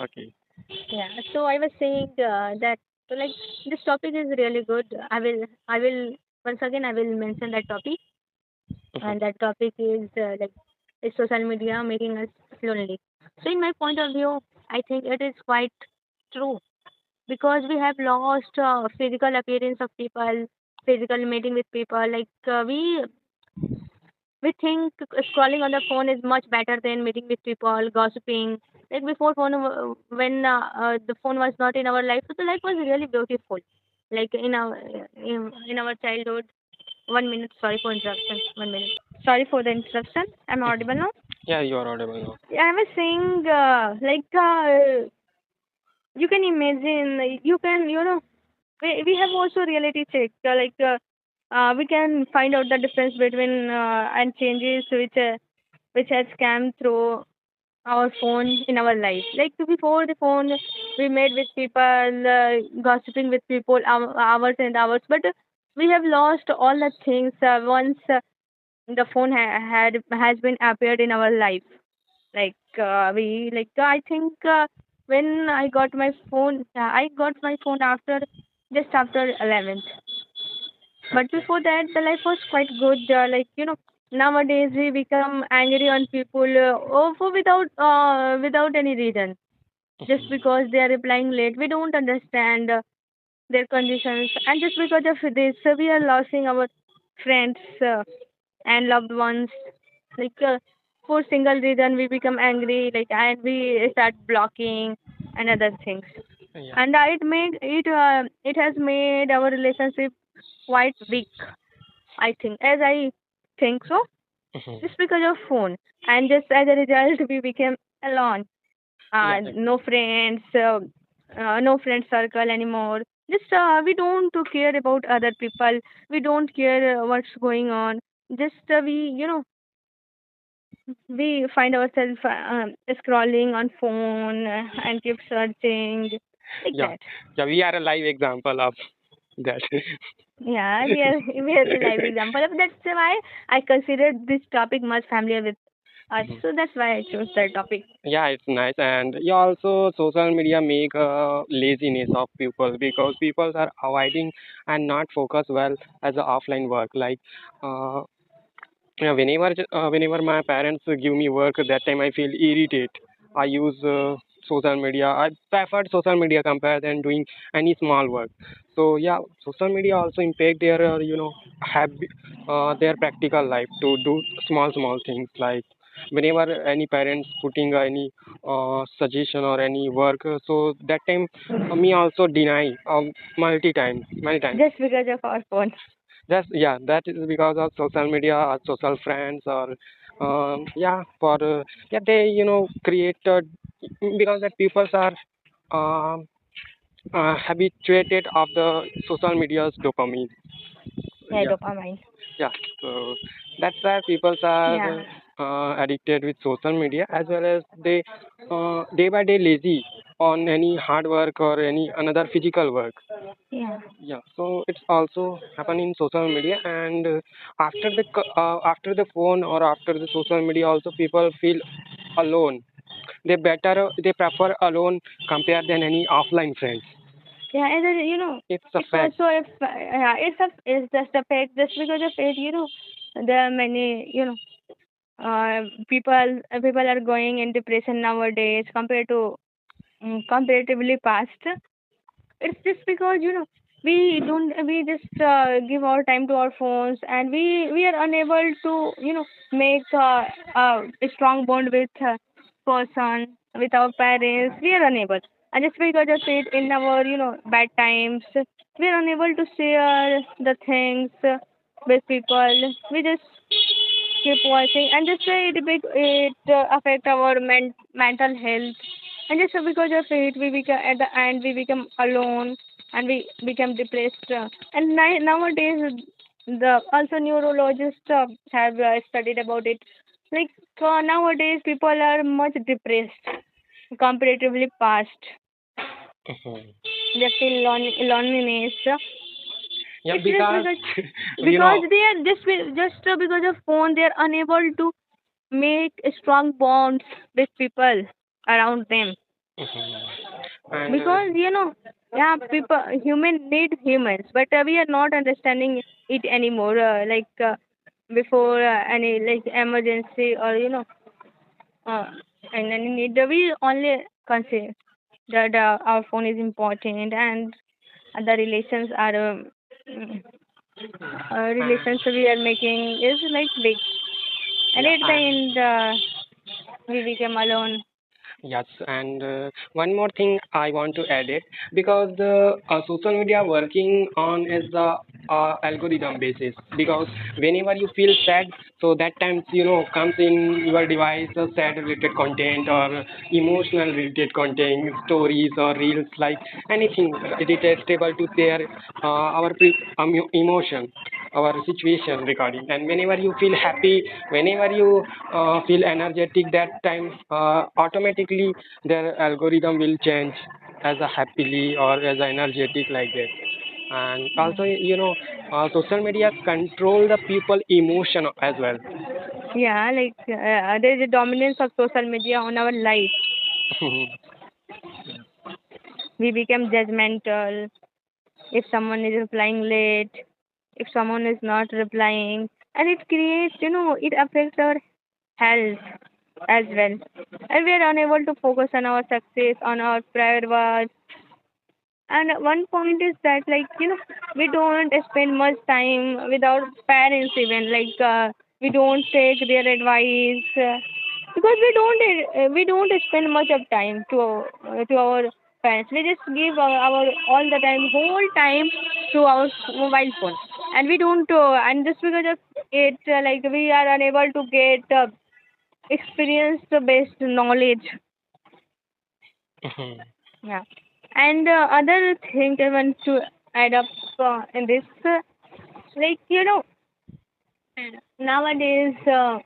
Okay. Yeah. So I was saying that like this topic is really good. I will once again I will mention that topic, Mhm. and that topic is is social media making us lonely. So in my point of view, I think it is quite true because we have lost physical appearance of people, physical meeting with people. We think scrolling on the phone is much better than meeting with people, gossiping. Like before phone, when the phone was not in our life, so the life was really beautiful. Like in our childhood. 1 minute. Sorry for interruption. 1 minute. Sorry for the interruption. I'm Mhm. audible now. Yeah, you are audible now. Yeah, I was saying you can imagine. You can we have also reality check. We can find out the difference between and changes which has come through our phone in our life. Like before the phone, we met with people, gossiping with people hours and hours. But we have lost all the things once the phone had has been appeared in our life. I think when I got my phone, I got my phone after just after 11th. But Okay. before that, the life was quite good. Nowadays we become angry on people for without any reason, just Mhm. because they are replying late. We don't understand their conditions, and just because of this, we are losing our friends and loved ones. Like for single reason, we become angry, and we start blocking and other things. Yeah. And it has made our relationship quite weak. I think, as I think so, Mhm. just because of phone, and just as a result, we became alone. Yeah. No friend circle anymore. Just we don't care about other people. We don't care what's going on. Just we find ourselves scrolling on phone and keep searching like Yeah. that. Yeah. We are a live example of that. Yeah, we are the live example of that's why I considered this topic much familiar with us. Mhm. So that's why I chose that topic. Yeah, it's nice, and yeah, also social media make laziness of people because people are avoiding and not focus well as a offline work. Like, uh, yeah, whenever my parents give me work, that time I feel irritated. I use social media. I prefer social media compared than doing any small work. So yeah, social media also impact their their practical life to do small things like whenever any parents putting any suggestion or any work. So that time me also deny many times. Just because of our phone. That's yeah. That is because of social media, or social friends, or yeah, for yeah they created because that people are um, habituated of the social media's dopamine. Yeah, Yeah, dopamine. yeah. So that's why people are Yeah, addicted with social media as well as they day by day lazy on any hard work or any another physical work. yeah. Yeah, so it's also happen in social media, and after the phone or after the social media, also people feel alone. They prefer alone compared than any offline friends. Yeah, and then It's a it's fact. also if yeah, it's just a fact. Just because of it, there are many people are going in depression nowadays compared to comparatively past. It's just because we just give our time to our phones, and we are unable to make a strong bond with person with our parents. We are unable, and just because of it, in our bad times, we are unable to share the things with people. We just keep watching, and just it affect our mental health, and just because of it, we become at the end we become alone, and we become depressed. And nowadays, the also neurologists have studied about it. Like nowadays, people are much depressed comparatively past. Mhm. They feel loneliness. Yeah, It's just because because you know, they are just because of phone, they are unable to make strong bonds with people around them. Mhm. And because yeah, people human need humans, but we are not understanding it anymore, before any like emergency or uh, and any need, we only consider that our phone is important, and the relations are mm, and relations we are making is like big, and yeah, at the end we become alone. yes, and one more thing I want to add it, because the social media working on is the algorithm basis, because whenever you feel sad, so that times comes in your device sad related content or emotional related content, stories or reels, like anything detestable to share emotion, our situation regarding. And whenever you feel happy, whenever you feel energetic, that time automatically their algorithm will change as a happily or as a energetic, like that. And also social media control the people emotion as well. Yeah, like there is a dominance of social media on our life. We become judgmental if someone is replying late, if someone is not replying, and it creates, it affects our health as well. And we are unable to focus on our success, on our prior work. And one point is that, like, we don't spend much time with our parents, even. Like, we don't take their advice because we don't spend much of time to our parents. We just give our all the time, whole time to our mobile phone, and we don't. And just because of it, like we are unable to get experience-based knowledge. Yeah. And other thing I want to add up in this, like, nowadays, the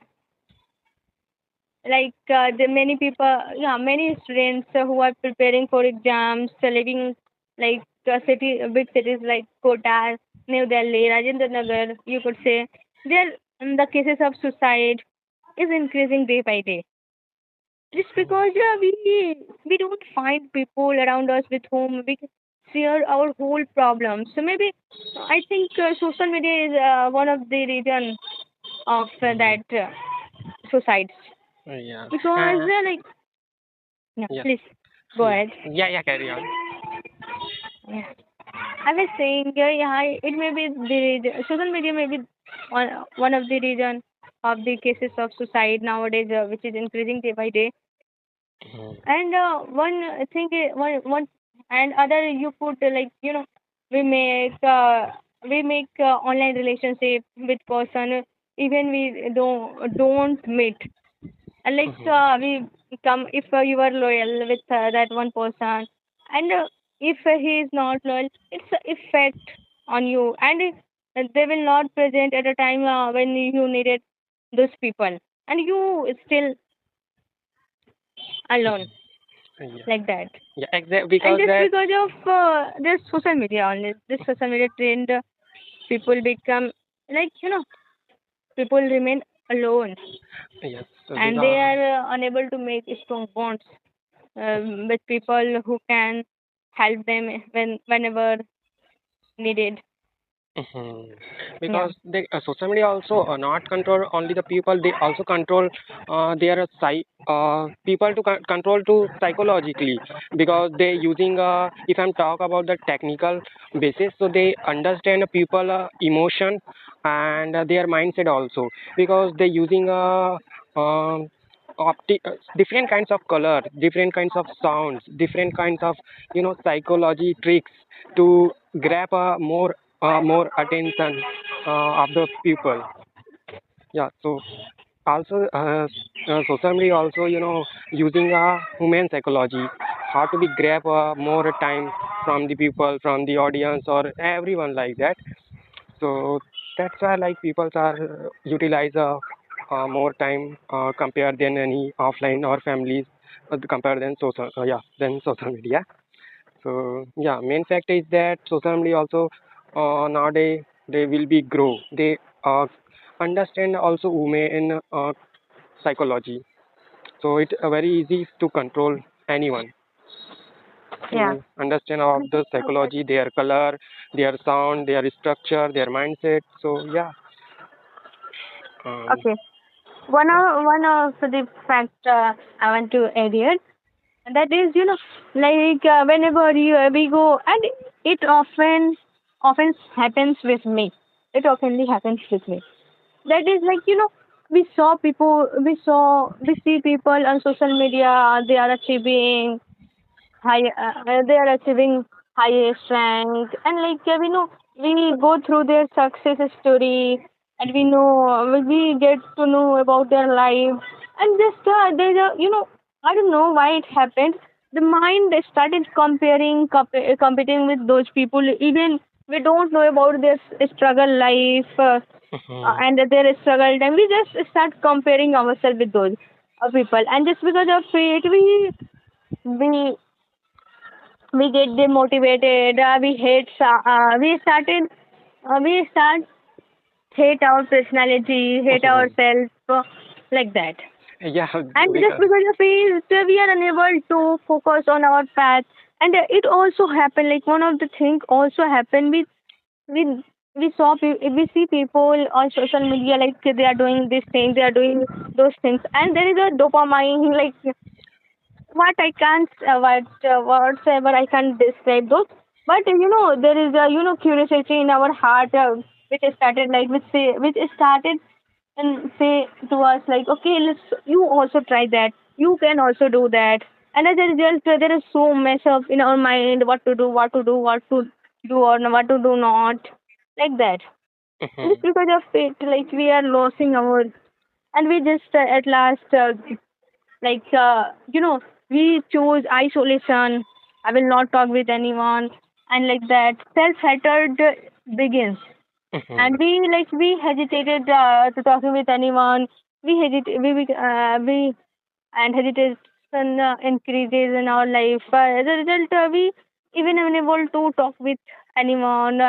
many people, yeah, many students who are preparing for exams, living like big cities like Kota, New Delhi, Rajendra Nagar, you could say, there the cases of suicide is increasing day by day. Just because we don't find people around us with whom we can share our whole problems. So maybe I think social media is one of the reason of that suicides. Yeah. Because like yeah, Yeah. please go Yeah. ahead. Yeah, carry on. Yeah. I was saying yeah, it may be social media may be one of the reason of the cases of suicide nowadays, which is increasing day by day. And one thing, one and other you put we make online relationship with person even we don't meet. And like we come if you are loyal with that one person, and if he is not loyal, it's a effect on you, and they will not present at a time when you needed those people, and you still alone Yeah. like that. Yeah, exactly, And because just that. because of this social media only, this social media trend, people become like people remain alone, Yes, and they because. are unable to make strong bonds with people who can help them whenever needed. Mhm. Yeah. Because they social media also not control only the people, they also control their people to control to psychologically, because they using if I'm talk about the technical basis, so they understand the people emotion and their mindset also, because they using different kinds of color, different kinds of sounds, different kinds of psychology tricks to grab more attention of the people. Yeah, so also social media also using human psychology, how to be grab more time from the people, from the audience or everyone, like that. So that's why like people are utilize more time compared than any offline or families compared than social media. So yeah, main fact is that social media also nowadays they will be grow. They understand also women psychology. So it very easy to control anyone. Yeah. to understand about the psychology, their color, their sound, their structure, their mindset. So yeah, um, Okay. One of the fact I want to add here, that is, like whenever we go, and it often happens with me. It oftenly happens with me. That is like, we see people on social media. They are achieving highest rank, and like we go through their success story, and we get to know about their life, and just there's a I don't know why it happened. The mind started competing with those people, even we don't know about their struggle life, mhm, and their struggle time. We just start comparing ourselves with those people, and just because of it, we we get demotivated. We start hate our personality, hate mhm. ourselves, like that. Yeah, And just because because of it, we are unable to focus on our path. And it also happened. Like one of the things also happened. We we see people on social media, like they are doing this thing, they are doing those things, and there is a dopamine, like what I can't, whatsoever I can't describe those. But there is a curiosity in our heart, which started like which started and say to us like, okay, you also try that, you can also do that. And as a result, there is so mess up in our mind, what to do or what to do not, like that. And mhm, just because of it, like we are losing our, and we just at last like we choose isolation. I will not talk with anyone, and like that self hatred begins. And mhm, we hesitated to talking with anyone. We and hesitation increases in our life. As a result, we even unable to talk with anyone,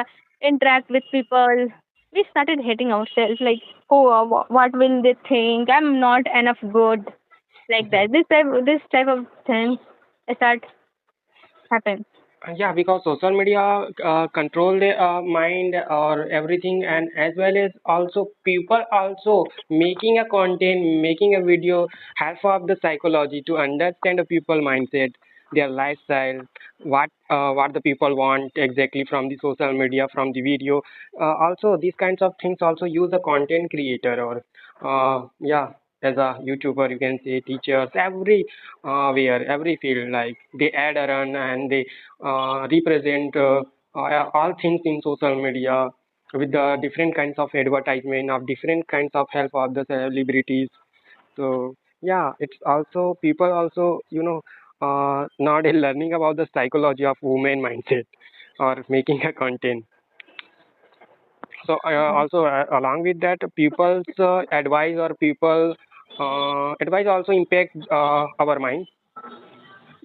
interact with people. We started hating ourselves, like, oh, what will they think? I'm not enough good, like mhm. that. This type of things start happen. Yeah, because social media control the mind or everything, and as well as also people also making a content, making a video, half of the psychology to understand the people mindset, their lifestyle, what the people want exactly from the social media, from the video. Also, these kinds of things also use a content creator or yeah, as a YouTuber, you can say teachers, every where every field, like they add a run and they represent all things in social media with the different kinds of advertisement of different kinds of help of the celebrities. So yeah, it's also people also not learning about the psychology of women mindset or making a content. So also along with that, people's advice or people advice also impact our mind,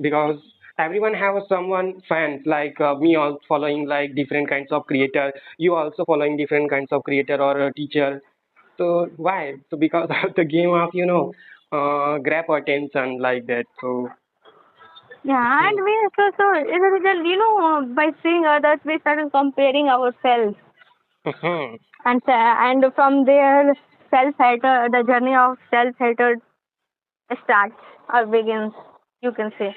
because everyone have someone fans like me also following like different kinds of creator, you also following different kinds of creator or a teacher. So why? So because of the game of grab attention like that. So Yeah, and we so as a result, by seeing others, we started comparing ourselves, mhm, and from there, self hatred, the journey of self hatred starts or begins. You can say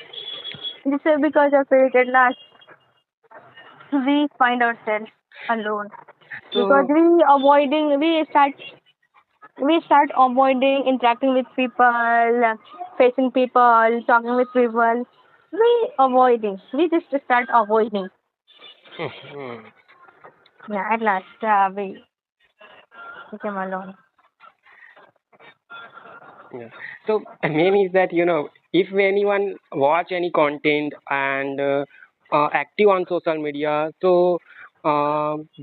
this is because of it. At last, we find ourselves alone because so we start avoiding interacting with people, facing people, talking with people. We just start avoiding. mhm, Yeah, at last we became alone. yeah. So main is that if anyone watch any content and active on social media, so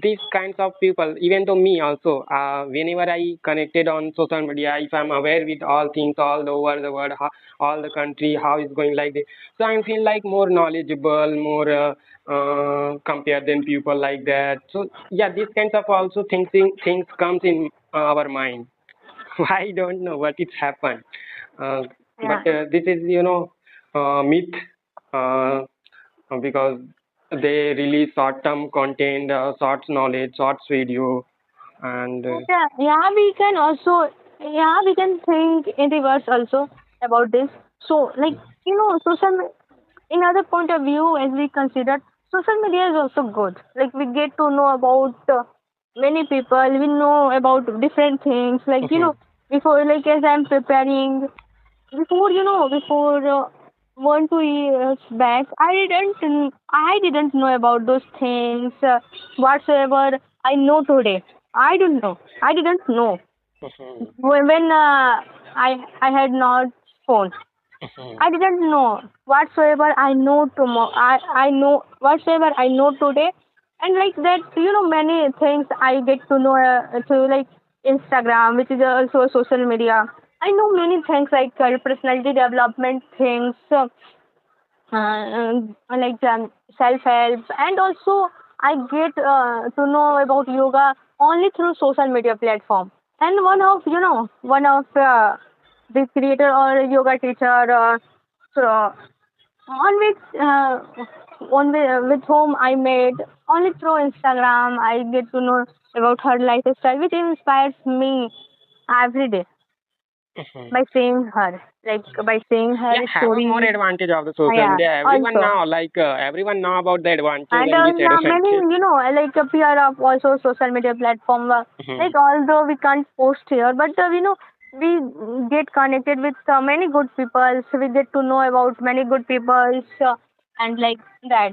these kinds of people, even though me also, whenever I connected on social media, if I'm aware with all things all over the world, all the country, how it's going like this, so I feel like more knowledgeable, more compared than people like that. So yeah, these kinds of also things comes in our mind. I don't know what it's happened, uh, but Yeah. this is myth. Uh, because they release short-term content, short knowledge, short video, and But yeah, we can think in reverse also about this. So, like, in other point of view, as we consider, social media is also good. Like, we get to know about many people, we know about different things. Like, before, like, as I'm preparing, before 1 2 years back, I didn't know about those things whatsoever I know today. I don't know. I didn't know Mhm. when I had not phone. Mhm. I didn't know whatsoever I know tomorrow. I know whatsoever I know today, and like that, many things I get to know through like Instagram, which is also a social media. I know many things like personality development things, like self help, and also I get to know about yoga only through social media platform. And one of the creator or yoga teacher, so on with whom I met only through Instagram. I get to know about her lifestyle, which inspires me every day Mhm. by seeing her, like by seeing her Yeah, have a more stories. advantage of the social Yeah, media. Everyone also. now, everyone know about the advantage And and now many, disadvantage. like a peer of also social media platform. Mhm. Like although we can't post here, but we get connected with many good people. So we get to know about many good people, and like that.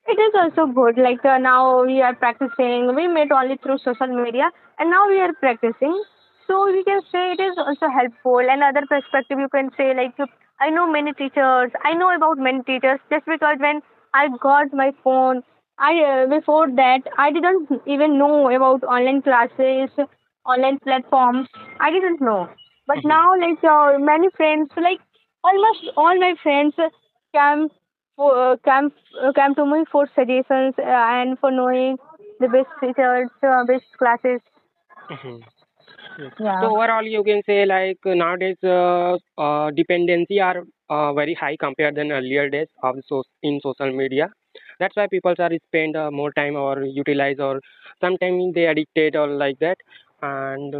It is also good. Like now we are practicing. We met only through social media, and now we are practicing. So we can say it is also helpful. And other perspective, you can say like I know many teachers. I know about many teachers just because when I got my phone, I before that I didn't even know about online classes, online platforms. I didn't know. But Mhm. now like many friends, like almost all my friends come come to me for suggestions and for knowing the best teachers, best classes. Mhm. Yes. Yeah. So overall, you can say nowadays, dependency are very high compared than earlier days of in social media. That's why people are spend more time or utilize or sometimes they addicted or like that. And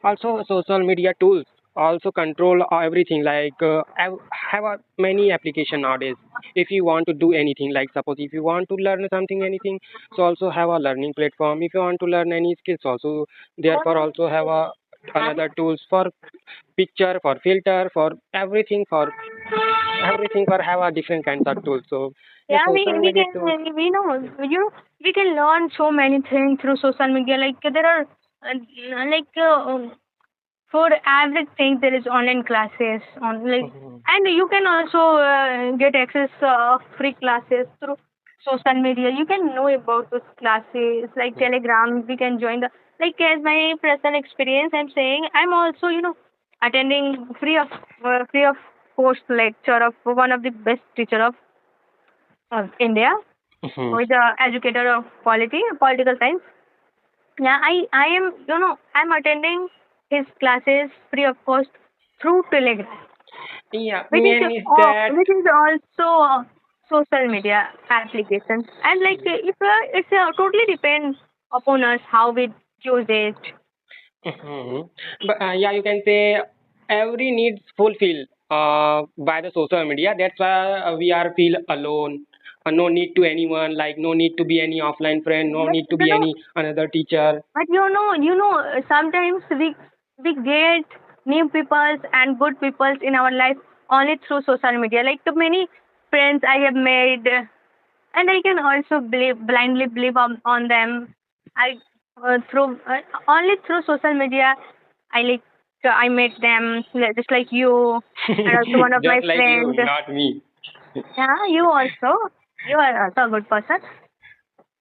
also social media tools also control everything. Have many application nowadays. If you want to do anything, like suppose if you want to learn something anything, so also have a learning platform. If you want to learn any skills, also therefore also have a another tools for picture, for filter, for everything for have a different kinds of tools. So the Yeah, social we media can tools. we can learn so many things through social media. Like there are for everything there is online classes on like, Mhm. and you can also get access free classes through social media. You can know about those classes like Telegram. We can join the, like as my personal experience. I'm saying I'm also attending free of course lecture of one of the best teacher of India, Mhm. who is a educator of political science. Yeah, I am I'm attending his classes free of cost through Telegram, Yeah, main is that. which is also a social media application. And like if it's totally depends upon us how we use it. Mhm. But yeah, you can say every needs fulfilled by the social media. That's why we are feel alone. No need to anyone, like no need to be any offline friend, no But need to be any another teacher. sometimes we get new peoples and good peoples in our life only through social media. Like the many friends I have made, and I can also blindly believe on them. I through only through social media. I like I met them just like you, and also one of my Just like you, friends. not me. Yeah, you also. You are also a good person.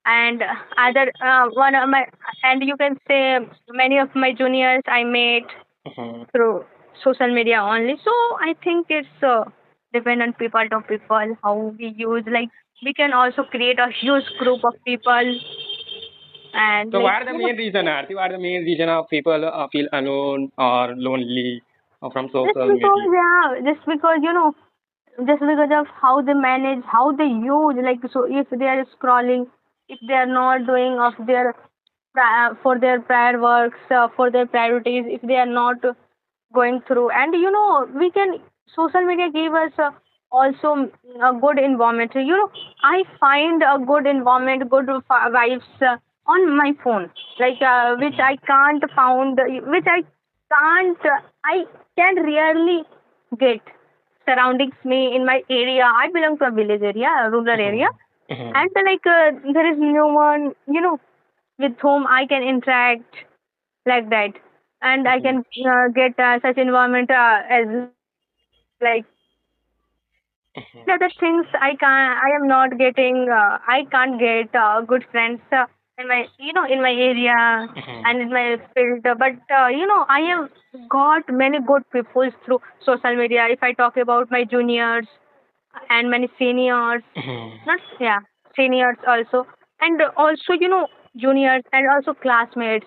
And other one of my, and you can say many of my juniors I met Mhm. through social media only. So I think it's depend on people to people how we use. Like we can also create a huge group of people, and So like what are the main reason, Arti? What are the main reason of people feel alone or lonely from just social because media? just because just because of how they manage, how they use. Like so, if they are scrolling, if they are not doing of their for their prior works, for their priorities, if they are not going through, and we can social media give us also a good environment. I find a good environment, good vibes on my phone, like which I can't found, which can't, I can rarely get surroundings me in my area. I belong to a village area, a rural area, Mhm. Mhm. and like there is no one, with whom I can interact like that, and I Mhm. can get such environment as like Mhm. the other things I am not getting. I can't get good friends in my in my area Mhm. and in my field. But I have got many good people through social media. If I talk about my juniors and many seniors, Mhm. not yeah, seniors also, and also juniors and also classmates.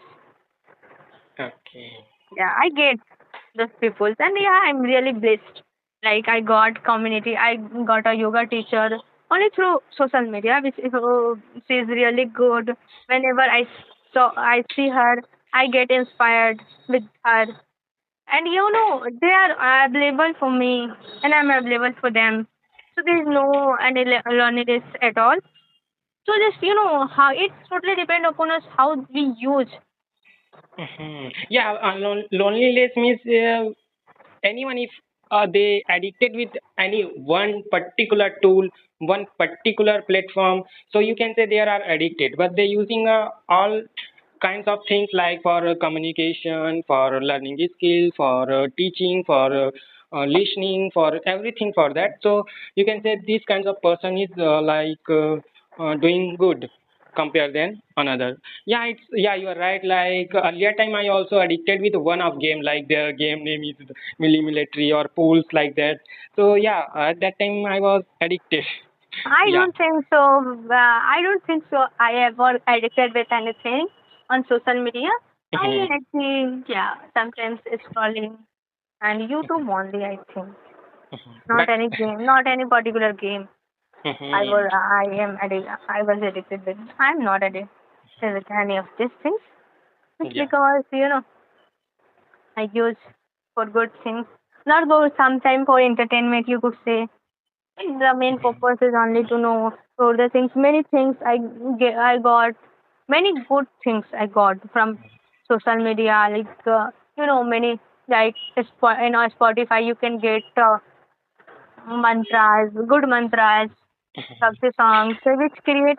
Okay. Yeah, I get those people, and yeah, I'm really blessed. Like I got community, I got a yoga teacher only through social media, which is she is really good. Whenever I see her, I get inspired with her, and they are available for me, and I'm available for them. So there is no any loneliness at all. So just how it totally depend upon us how we use. Mhm. Yeah, loneliness means anyone if they addicted with any one particular tool, one particular platform, so you can say they are addicted, but they're using all kinds of things like for communication, for learning skill, for teaching, for listening, for everything for that. So you can say this kinds of person is doing good compare than another. Yeah, it's yeah, you are right. Like earlier time, I also addicted with one of game, like their game name is military or pools like that. So yeah, at that time I was addicted. I Yeah. don't think so. I don't think so. I ever addicted with anything on social media. Mhm. I think, yeah, sometimes it's scrolling and YouTube only. I think not But any game, not any particular game. mhm. I was addicted with. I'm not addicted with any of these things. It's Yeah. because I use for good things, not go sometime for entertainment. You could say the main Mhm. purpose is only to know all the things. Many things I got, many good things I got from social media. Like many like Spotify, you can get mantras, good mantras, bhakti songs, which create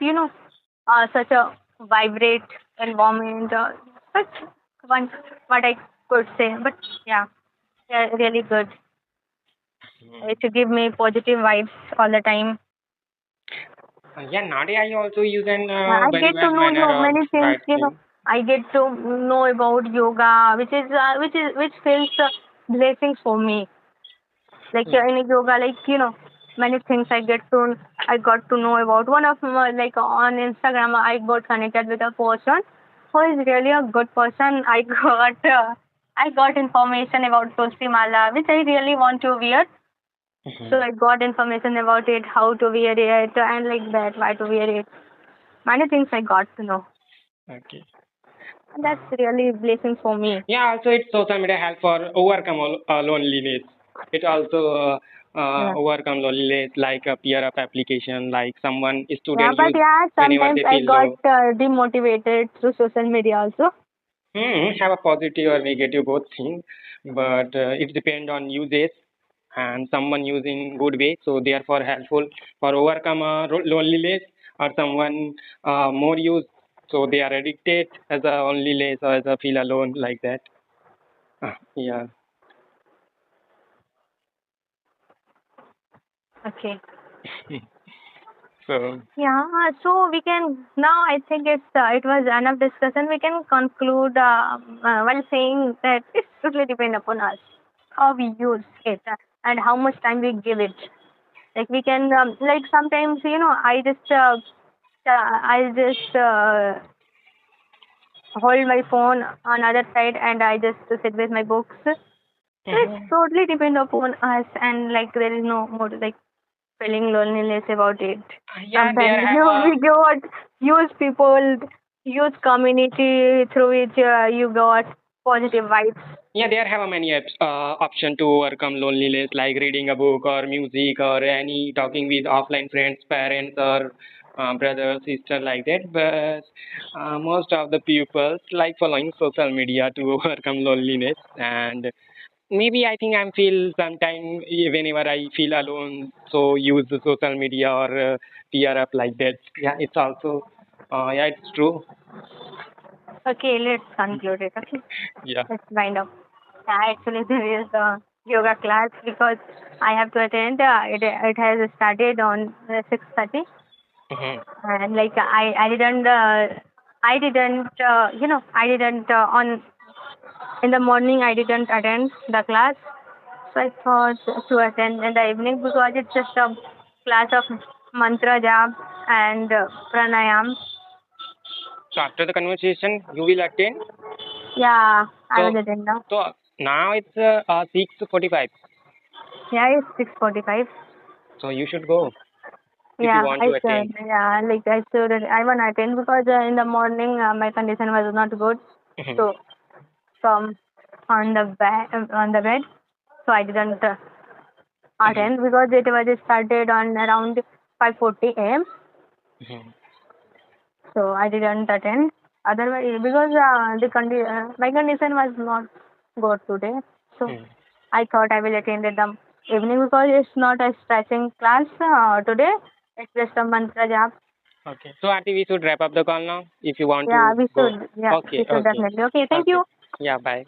such a vibrate environment. Such one what I could say, but yeah, they're really good. To give me positive vibes all the time. Yeah, nowadays I also use an Yeah, I very get to well know manner of many things. right thing. I get to know about yoga, which feels blessings for me. Like Yeah. in yoga, like many things I got to know about. One of like on Instagram, I got connected with a person who is really a good person. I got information about Tulsi Mala, which I really want to wear. So Mhm. I got information about it, how to wear it, and like that, why to wear it. Many things I got to know. Okay. And that's really a blessing for me. Yeah, also it's social media help for overcome loneliness. It also Yeah. overcome loneliness like a peer up application, like someone Yeah, student but use yeah, whenever sometimes they I feel got low. demotivated through social media also. Have a positive or negative both things, but it depends on usage and someone using good way. So therefore helpful for overcome loneliness or someone more use. So they are addicted as a loneliness or as a feel alone like that. Yeah. Okay. So Yeah, so we can now. I think it was enough discussion. We can conclude while saying that it's totally depend upon us how we use it and how much time we give it. Like we can like sometimes I just hold my phone on other side and I just sit with my books So it's totally depend upon us, and like there is no more like feeling loneliness about it. Yeah, there Sometimes have a we got use people, use community through which you got positive vibes. yeah, there have a many option to overcome loneliness, like reading a book or music or any talking with offline friends, parents or brother, sister like that. But most of the pupils like following social media to overcome loneliness. And maybe I think I feel sometime whenever I feel alone, so use the social media or tear up like that. Yeah, it's also yeah, it's true. Okay, let's conclude it. Okay, Yeah. let's wind up. Yeah, actually there is a yoga class because I have to attend. It has started on 6:30, Mhm. and like I didn't I didn't on in the morning I didn't attend the class. So I thought to attend in the evening because it's just a class of mantra jap and pranayam. So after the conversation, you will attend. Yeah, I So will attend now. so now it's 6:45. Yeah, it's 6:45. So you should go if you Yeah, want I to attend. should. Yeah, like I should. I want to attend because in the morning my condition was not good. Mhm. So from on the bed, so I didn't Mhm. attend because it was started on around 5:40 a.m. Mhm. So I didn't attend. Otherwise, because my condition was not good today, so Mhm. I thought I will attend in the evening because it's not a stretching class today. It's just a mantra jap. Okay. So Auntie, we should wrap up the call now if you want Yeah, to we go. should. Yeah, Okay. we should Okay. definitely. Okay, thank Okay. you. Yeah. Bye.